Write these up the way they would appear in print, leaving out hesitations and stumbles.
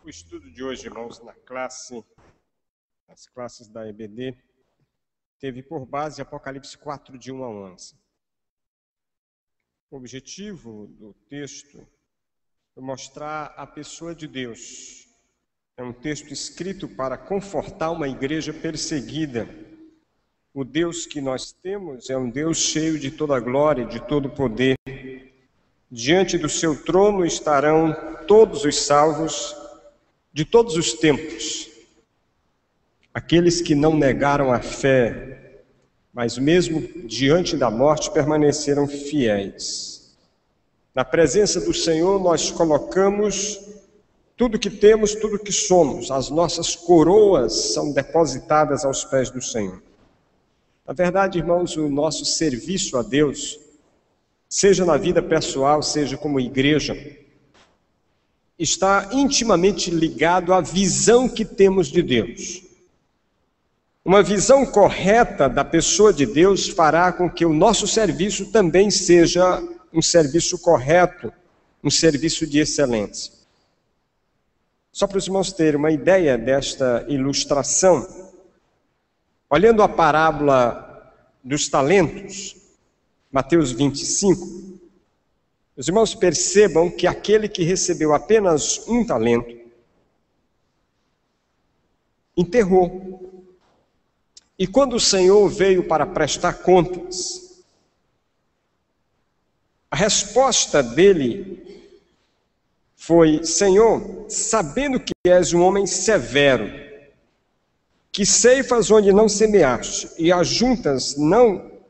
O estudo de hoje, irmãos, nas classes da EBD, teve por base Apocalipse 4, de 1 a 11. O objetivo do texto é mostrar a pessoa de Deus. É um texto escrito para confortar uma igreja perseguida. O Deus que nós temos é um Deus cheio de toda glória, de todo poder. Diante do seu trono estarão todos os salvos de todos os tempos. Aqueles que não negaram a fé, mas mesmo diante da morte permaneceram fiéis. Na presença do Senhor nós colocamos tudo que temos, tudo que somos. As nossas coroas são depositadas aos pés do Senhor. Na verdade, irmãos, o nosso serviço a Deus, seja na vida pessoal, seja como igreja, está intimamente ligado à visão que temos de Deus. Uma visão correta da pessoa de Deus fará com que o nosso serviço também seja um serviço correto, um serviço de excelência. Só para os irmãos terem uma ideia desta ilustração, olhando a parábola dos talentos, Mateus 25, os irmãos percebam que aquele que recebeu apenas um talento, enterrou. E quando o Senhor veio para prestar contas, a resposta dele foi: Senhor, sabendo que és um homem severo, que ceifas onde não semeaste e ajuntas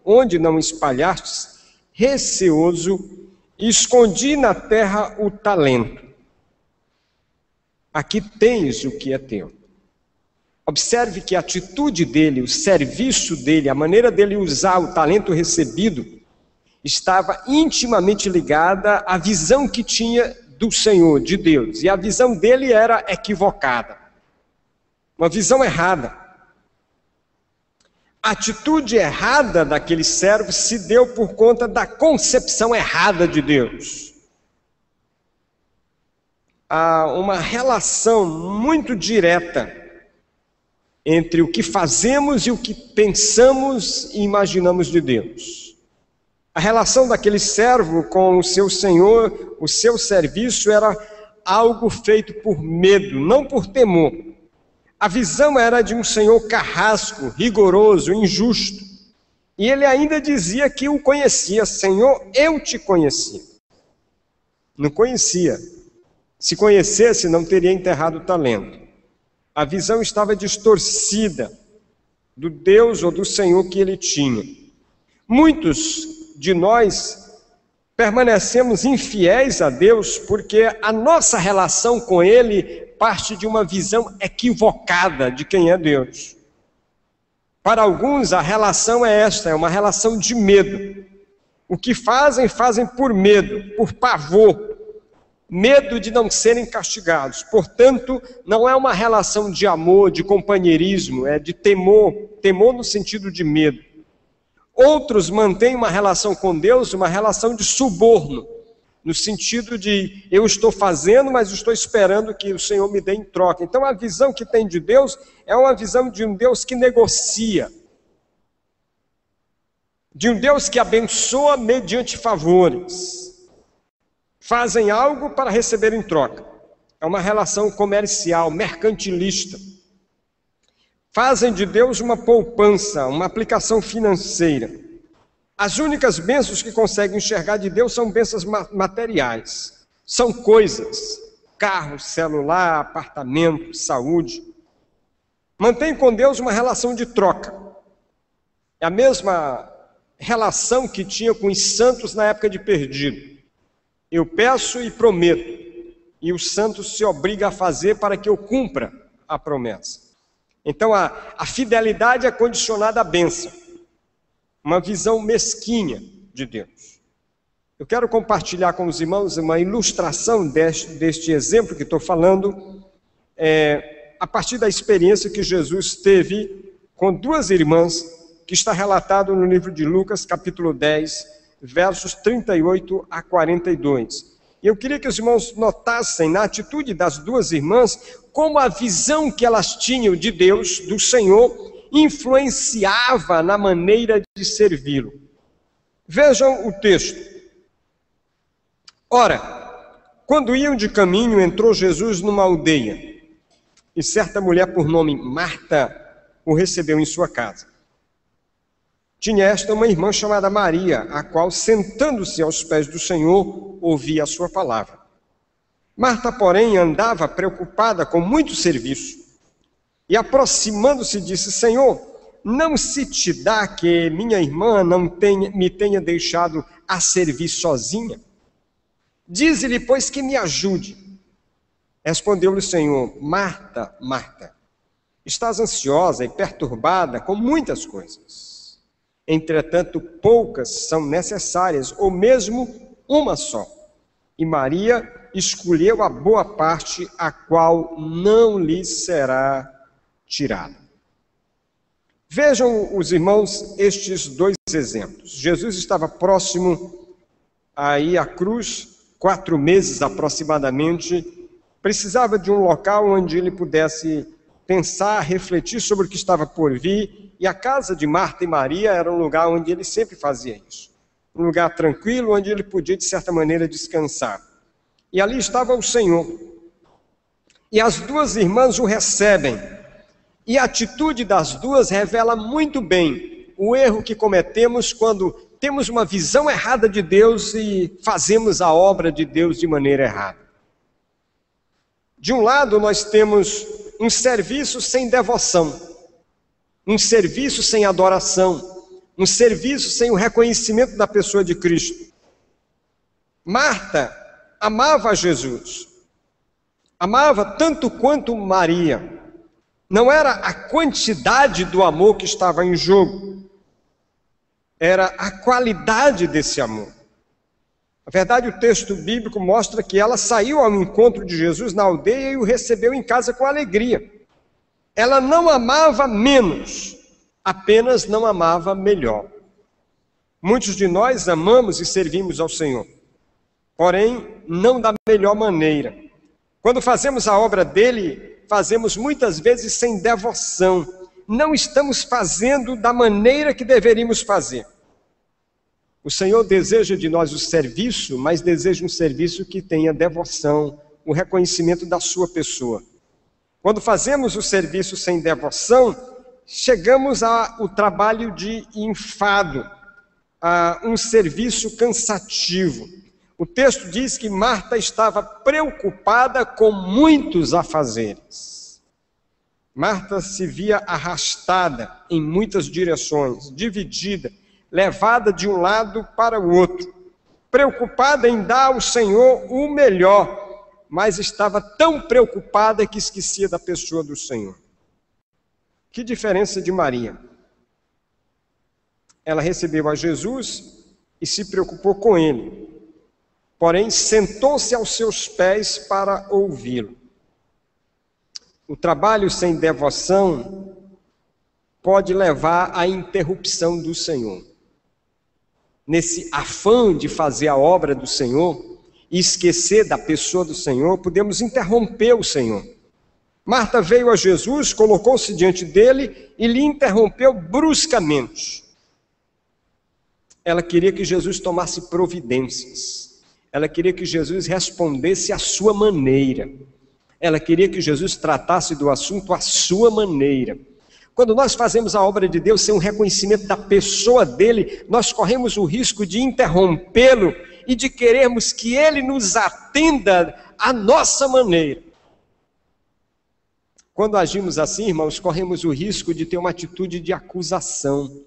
onde não espalhaste, receoso, escondi na terra o talento. Aqui tens o que é teu. Observe que a atitude dele, o serviço dele, a maneira dele usar o talento recebido, estava intimamente ligada à visão que tinha do Senhor, de Deus. E a visão dele era equivocada. Uma visão errada. A atitude errada daquele servo se deu por conta da concepção errada de Deus. Há uma relação muito direta entre o que fazemos e o que pensamos e imaginamos de Deus. A relação daquele servo com o seu Senhor, o seu serviço era algo feito por medo, não por temor. A visão era de um Senhor carrasco, rigoroso, injusto. E ele ainda dizia que o conhecia. Senhor, eu te conhecia. Não conhecia. Se conhecesse, não teria enterrado o talento. A visão estava distorcida do Deus ou do Senhor que ele tinha. Muitos de nós permanecemos infiéis a Deus porque a nossa relação com Ele parte de uma visão equivocada de quem é Deus. Para alguns a relação é esta, é uma relação de medo. O que fazem, fazem por medo, por pavor. Medo de não serem castigados. Portanto, não é uma relação de amor, de companheirismo, é de temor. Temor no sentido de medo. Outros mantêm uma relação com Deus, uma relação de suborno, no sentido de eu estou fazendo, mas estou esperando que o Senhor me dê em troca. Então a visão que tem de Deus é uma visão de um Deus que negocia, de um Deus que abençoa mediante favores. Fazem algo para receber em troca. É uma relação comercial, mercantilista. Fazem de Deus uma poupança, uma aplicação financeira. As únicas bênçãos que conseguem enxergar de Deus são bênçãos materiais. São coisas, carro, celular, apartamento, saúde. Mantém com Deus uma relação de troca. É a mesma relação que tinha com os santos na época de perdido. Eu peço e prometo, e o santo se obriga a fazer para que eu cumpra a promessa. Então a fidelidade é condicionada à bênção. Uma visão mesquinha de Deus. Eu quero compartilhar com os irmãos uma ilustração deste exemplo que estou falando, a partir da experiência que Jesus teve com duas irmãs, que está relatado no livro de Lucas, capítulo 10, versos 38 a 42. E eu queria que os irmãos notassem na atitude das duas irmãs como a visão que elas tinham de Deus, do Senhor, influenciava na maneira de servi-lo. Vejam o texto. Ora, quando iam de caminho, entrou Jesus numa aldeia, e certa mulher por nome Marta o recebeu em sua casa. Tinha esta uma irmã chamada Maria, a qual, sentando-se aos pés do Senhor, ouvia a sua palavra. Marta, porém, andava preocupada com muito serviço, e aproximando-se disse: Senhor, não se te dá que minha irmã me tenha deixado a servir sozinha? Dize-lhe, pois, que me ajude. Respondeu-lhe o Senhor: Marta, Marta, estás ansiosa e perturbada com muitas coisas. Entretanto, poucas são necessárias, ou mesmo uma só. E Maria escolheu a boa parte, a qual não lhe será tirada. Vejam, os irmãos, estes dois exemplos. Jesus estava próximo aí à cruz, 4 meses aproximadamente, precisava de um local onde ele pudesse pensar, refletir sobre o que estava por vir, e a casa de Marta e Maria era um lugar onde ele sempre fazia isso. Um lugar tranquilo, onde ele podia, de certa maneira, descansar. E ali estava o Senhor. E as duas irmãs o recebem. E a atitude das duas revela muito bem o erro que cometemos quando temos uma visão errada de Deus e fazemos a obra de Deus de maneira errada. De um lado, nós temos um serviço sem devoção, um serviço sem adoração, um serviço sem o reconhecimento da pessoa de Cristo. Marta amava Jesus, amava tanto quanto Maria. Não era a quantidade do amor que estava em jogo, era a qualidade desse amor. Na verdade, o texto bíblico mostra que ela saiu ao encontro de Jesus na aldeia e o recebeu em casa com alegria. Ela não amava menos, apenas não amava melhor. Muitos de nós amamos e servimos ao Senhor, porém não da melhor maneira. Quando fazemos a obra dele, fazemos muitas vezes sem devoção. Não estamos fazendo da maneira que deveríamos fazer. O Senhor deseja de nós o serviço, mas deseja um serviço que tenha devoção, o reconhecimento da sua pessoa. Quando fazemos o serviço sem devoção, chegamos ao trabalho de enfado, a um serviço cansativo. O texto diz que Marta estava preocupada com muitos afazeres. Marta se via arrastada em muitas direções, dividida, levada de um lado para o outro, preocupada em dar ao Senhor o melhor, mas estava tão preocupada que esquecia da pessoa do Senhor. Que diferença de Maria? Ela recebeu a Jesus e se preocupou com ele, porém sentou-se aos seus pés para ouvi-lo. O trabalho sem devoção pode levar à interrupção do Senhor. Nesse afã de fazer a obra do Senhor e esquecer da pessoa do Senhor, podemos interromper o Senhor. Marta veio a Jesus, colocou-se diante dele e lhe interrompeu bruscamente. Ela queria que Jesus tomasse providências. Ela queria que Jesus respondesse à sua maneira. Ela queria que Jesus tratasse do assunto à sua maneira. Quando nós fazemos a obra de Deus sem um reconhecimento da pessoa dele, nós corremos o risco de interrompê-lo e de querermos que ele nos atenda à nossa maneira. Quando agimos assim, irmãos, corremos o risco de ter uma atitude de acusação.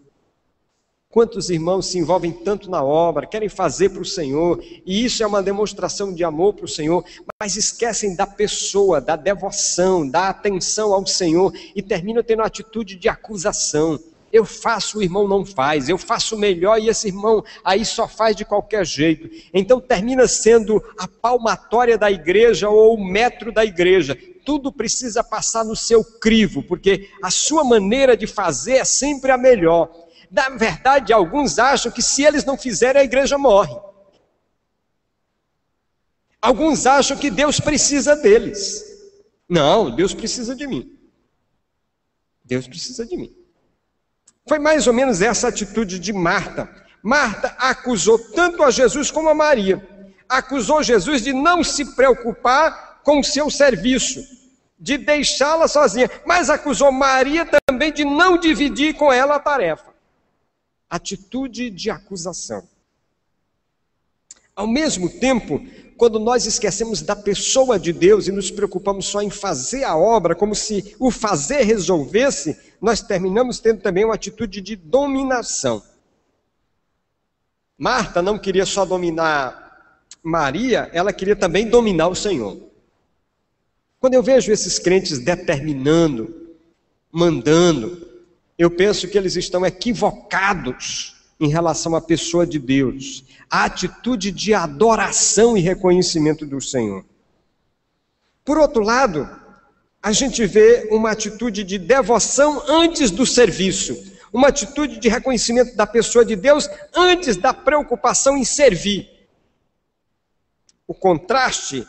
Quantos irmãos se envolvem tanto na obra, querem fazer para o Senhor, e isso é uma demonstração de amor para o Senhor, mas esquecem da pessoa, da devoção, da atenção ao Senhor, e terminam tendo uma atitude de acusação. Eu faço, o irmão não faz, eu faço melhor e esse irmão aí só faz de qualquer jeito. Então termina sendo a palmatória da igreja ou o metro da igreja. Tudo precisa passar no seu crivo, porque a sua maneira de fazer é sempre a melhor. Na verdade, alguns acham que se eles não fizerem, a igreja morre. Alguns acham que Deus precisa deles. Não, Deus precisa de mim. Deus precisa de mim. Foi mais ou menos essa atitude de Marta. Marta acusou tanto a Jesus como a Maria. Acusou Jesus de não se preocupar com o seu serviço, de deixá-la sozinha. Mas acusou Maria também de não dividir com ela a tarefa. Atitude de acusação. Ao mesmo tempo, quando nós esquecemos da pessoa de Deus e nos preocupamos só em fazer a obra, como se o fazer resolvesse, nós terminamos tendo também uma atitude de dominação. Marta não queria só dominar Maria, ela queria também dominar o Senhor. Quando eu vejo esses crentes determinando, mandando, eu penso que eles estão equivocados em relação à pessoa de Deus, a atitude de adoração e reconhecimento do Senhor. Por outro lado, a gente vê uma atitude de devoção antes do serviço, uma atitude de reconhecimento da pessoa de Deus antes da preocupação em servir. O contraste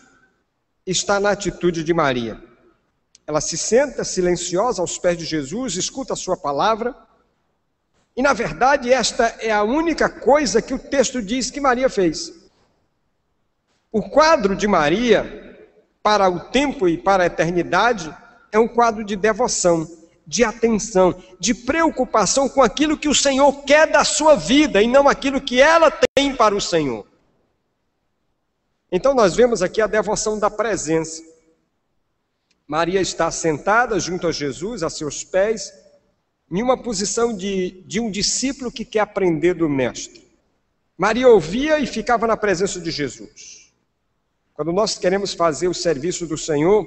está na atitude de Maria. Ela se senta silenciosa aos pés de Jesus, escuta a sua palavra, e na verdade esta é a única coisa que o texto diz que Maria fez. O quadro de Maria, para o tempo e para a eternidade, é um quadro de devoção, de atenção, de preocupação com aquilo que o Senhor quer da sua vida e não aquilo que ela tem para o Senhor. Então nós vemos aqui a devoção da presença. Maria está sentada junto a Jesus, a seus pés, em uma posição de um discípulo que quer aprender do mestre. Maria ouvia e ficava na presença de Jesus. Quando nós queremos fazer o serviço do Senhor,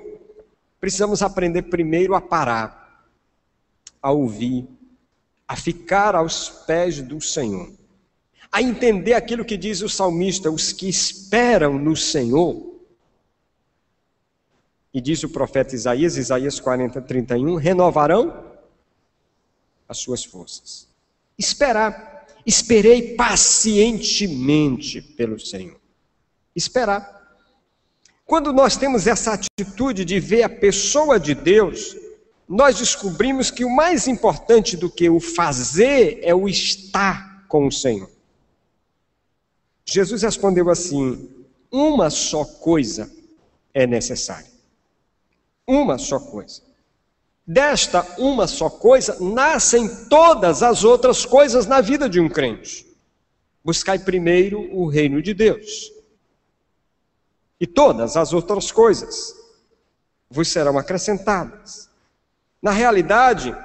precisamos aprender primeiro a parar, a ouvir, a ficar aos pés do Senhor, a entender aquilo que diz o salmista: os que esperam no Senhor. E diz o profeta Isaías, Isaías 40:31, renovarão as suas forças. Esperar. Esperei pacientemente pelo Senhor. Esperar. Quando nós temos essa atitude de ver a pessoa de Deus, nós descobrimos que o mais importante do que o fazer é o estar com o Senhor. Jesus respondeu assim: uma só coisa é necessária. Uma só coisa. Desta uma só coisa nascem todas as outras coisas na vida de um crente. Buscai primeiro o reino de Deus, e todas as outras coisas vos serão acrescentadas. Na realidade,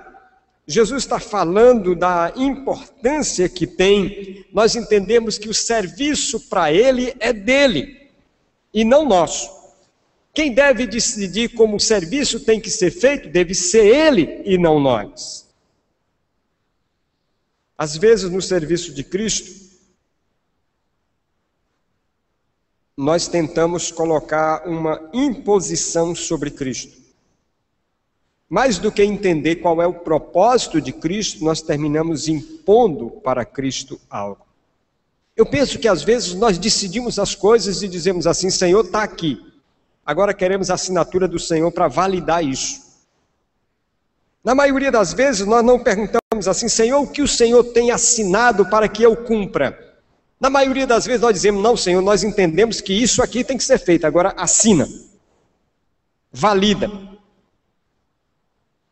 Jesus está falando da importância que tem nós entendemos que o serviço para Ele é dele e não nosso. Quem deve decidir como o serviço tem que ser feito deve ser Ele e não nós. Às vezes, no serviço de Cristo, nós tentamos colocar uma imposição sobre Cristo. Mais do que entender qual é o propósito de Cristo, nós terminamos impondo para Cristo algo. Eu penso que às vezes nós decidimos as coisas e dizemos assim: Senhor, está aqui. Agora queremos a assinatura do Senhor para validar isso. Na maioria das vezes nós não perguntamos assim: Senhor, o que o Senhor tem assinado para que eu cumpra? Na maioria das vezes nós dizemos: não, Senhor, nós entendemos que isso aqui tem que ser feito, agora assina, valida.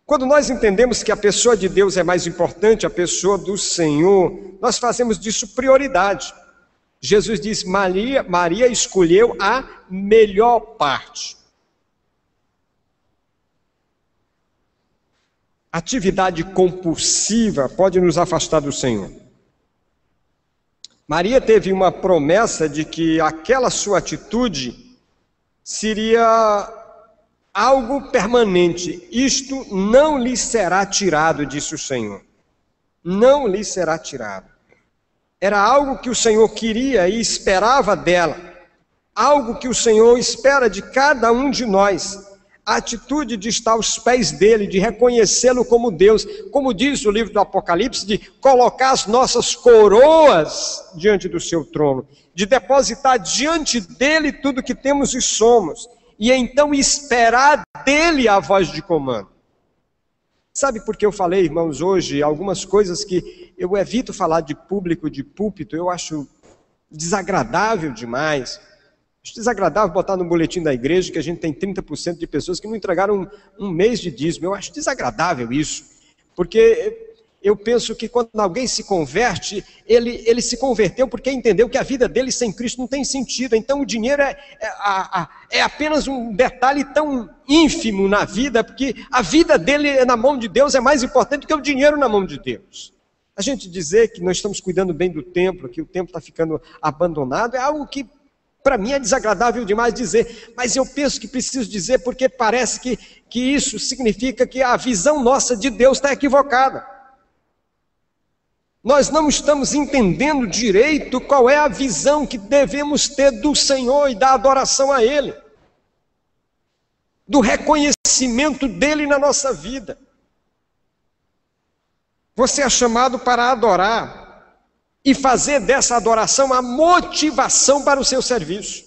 Quando nós entendemos que a pessoa de Deus é mais importante, a pessoa do Senhor, nós fazemos disso prioridade. Jesus diz: Maria escolheu a melhor parte. Atividade compulsiva pode nos afastar do Senhor. Maria teve uma promessa de que aquela sua atitude seria algo permanente. Isto não lhe será tirado, disse o Senhor. Não lhe será tirado. Era algo que o Senhor queria e esperava dela. Algo que o Senhor espera de cada um de nós. a atitude de estar aos pés dele, de reconhecê-lo como Deus, como diz o livro do Apocalipse, de colocar as nossas coroas diante do seu trono, de depositar diante dele tudo que temos e somos, e então esperar dele a voz de comando. Sabe por que eu falei, irmãos, hoje, algumas coisas que eu evito falar de público, de púlpito, eu acho desagradável demais. Acho desagradável botar no boletim da igreja que a gente tem 30% de pessoas que não entregaram um mês de dízimo. Eu acho desagradável isso, porque eu penso que quando alguém se converte, ele se converteu porque entendeu que a vida dele sem Cristo não tem sentido. Então o dinheiro é apenas um detalhe tão ínfimo na vida, porque a vida dele na mão de Deus é mais importante do que o dinheiro na mão de Deus. A gente dizer que nós estamos cuidando bem do templo, que o templo está ficando abandonado, é algo que para mim é desagradável demais dizer, mas eu penso que preciso dizer porque parece que isso significa que a visão nossa de Deus está equivocada. Nós não estamos entendendo direito qual é a visão que devemos ter do Senhor e da adoração a Ele, do reconhecimento dEle na nossa vida. Você é chamado para adorar e fazer dessa adoração a motivação para o seu serviço.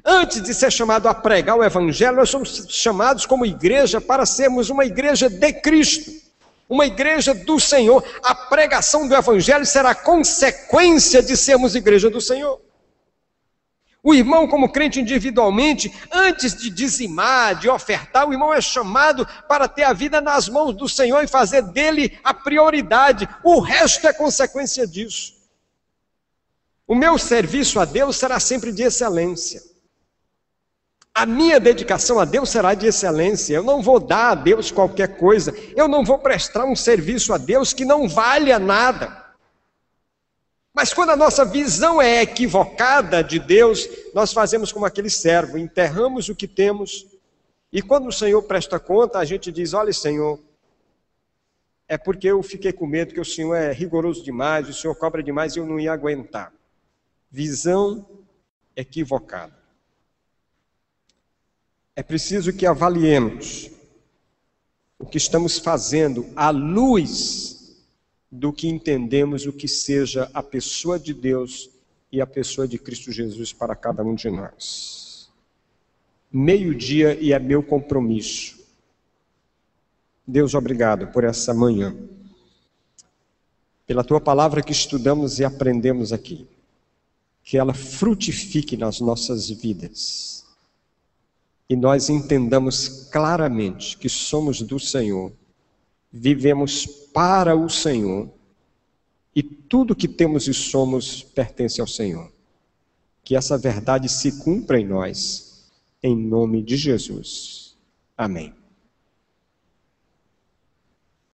Antes de ser chamado a pregar o Evangelho, nós somos chamados como igreja para sermos uma igreja de Cristo, uma igreja do Senhor. A pregação do Evangelho será consequência de sermos igreja do Senhor. O irmão, como crente individualmente, antes de dizimar, de ofertar, o irmão é chamado para ter a vida nas mãos do Senhor e fazer dele a prioridade. O resto é consequência disso. O meu serviço a Deus será sempre de excelência. A minha dedicação a Deus será de excelência. Eu não vou dar a Deus qualquer coisa. Eu não vou prestar um serviço a Deus que não valha nada. Mas quando a nossa visão é equivocada de Deus, nós fazemos como aquele servo, enterramos o que temos, e quando o Senhor presta conta, a gente diz, olha Senhor, é porque eu fiquei com medo que o Senhor é rigoroso demais, o Senhor cobra demais e eu não ia aguentar. Visão equivocada. É preciso que avaliemos o que estamos fazendo à luz do que entendemos o que seja a pessoa de Deus e a pessoa de Cristo Jesus para cada um de nós. Meio-dia e é meu compromisso. Deus, obrigado por essa manhã, pela Tua palavra que estudamos e aprendemos aqui, que ela frutifique nas nossas vidas e nós entendamos claramente que somos do Senhor, vivemos para o Senhor e tudo que temos e somos pertence ao Senhor. Que essa verdade se cumpra em nós, em nome de Jesus. Amém.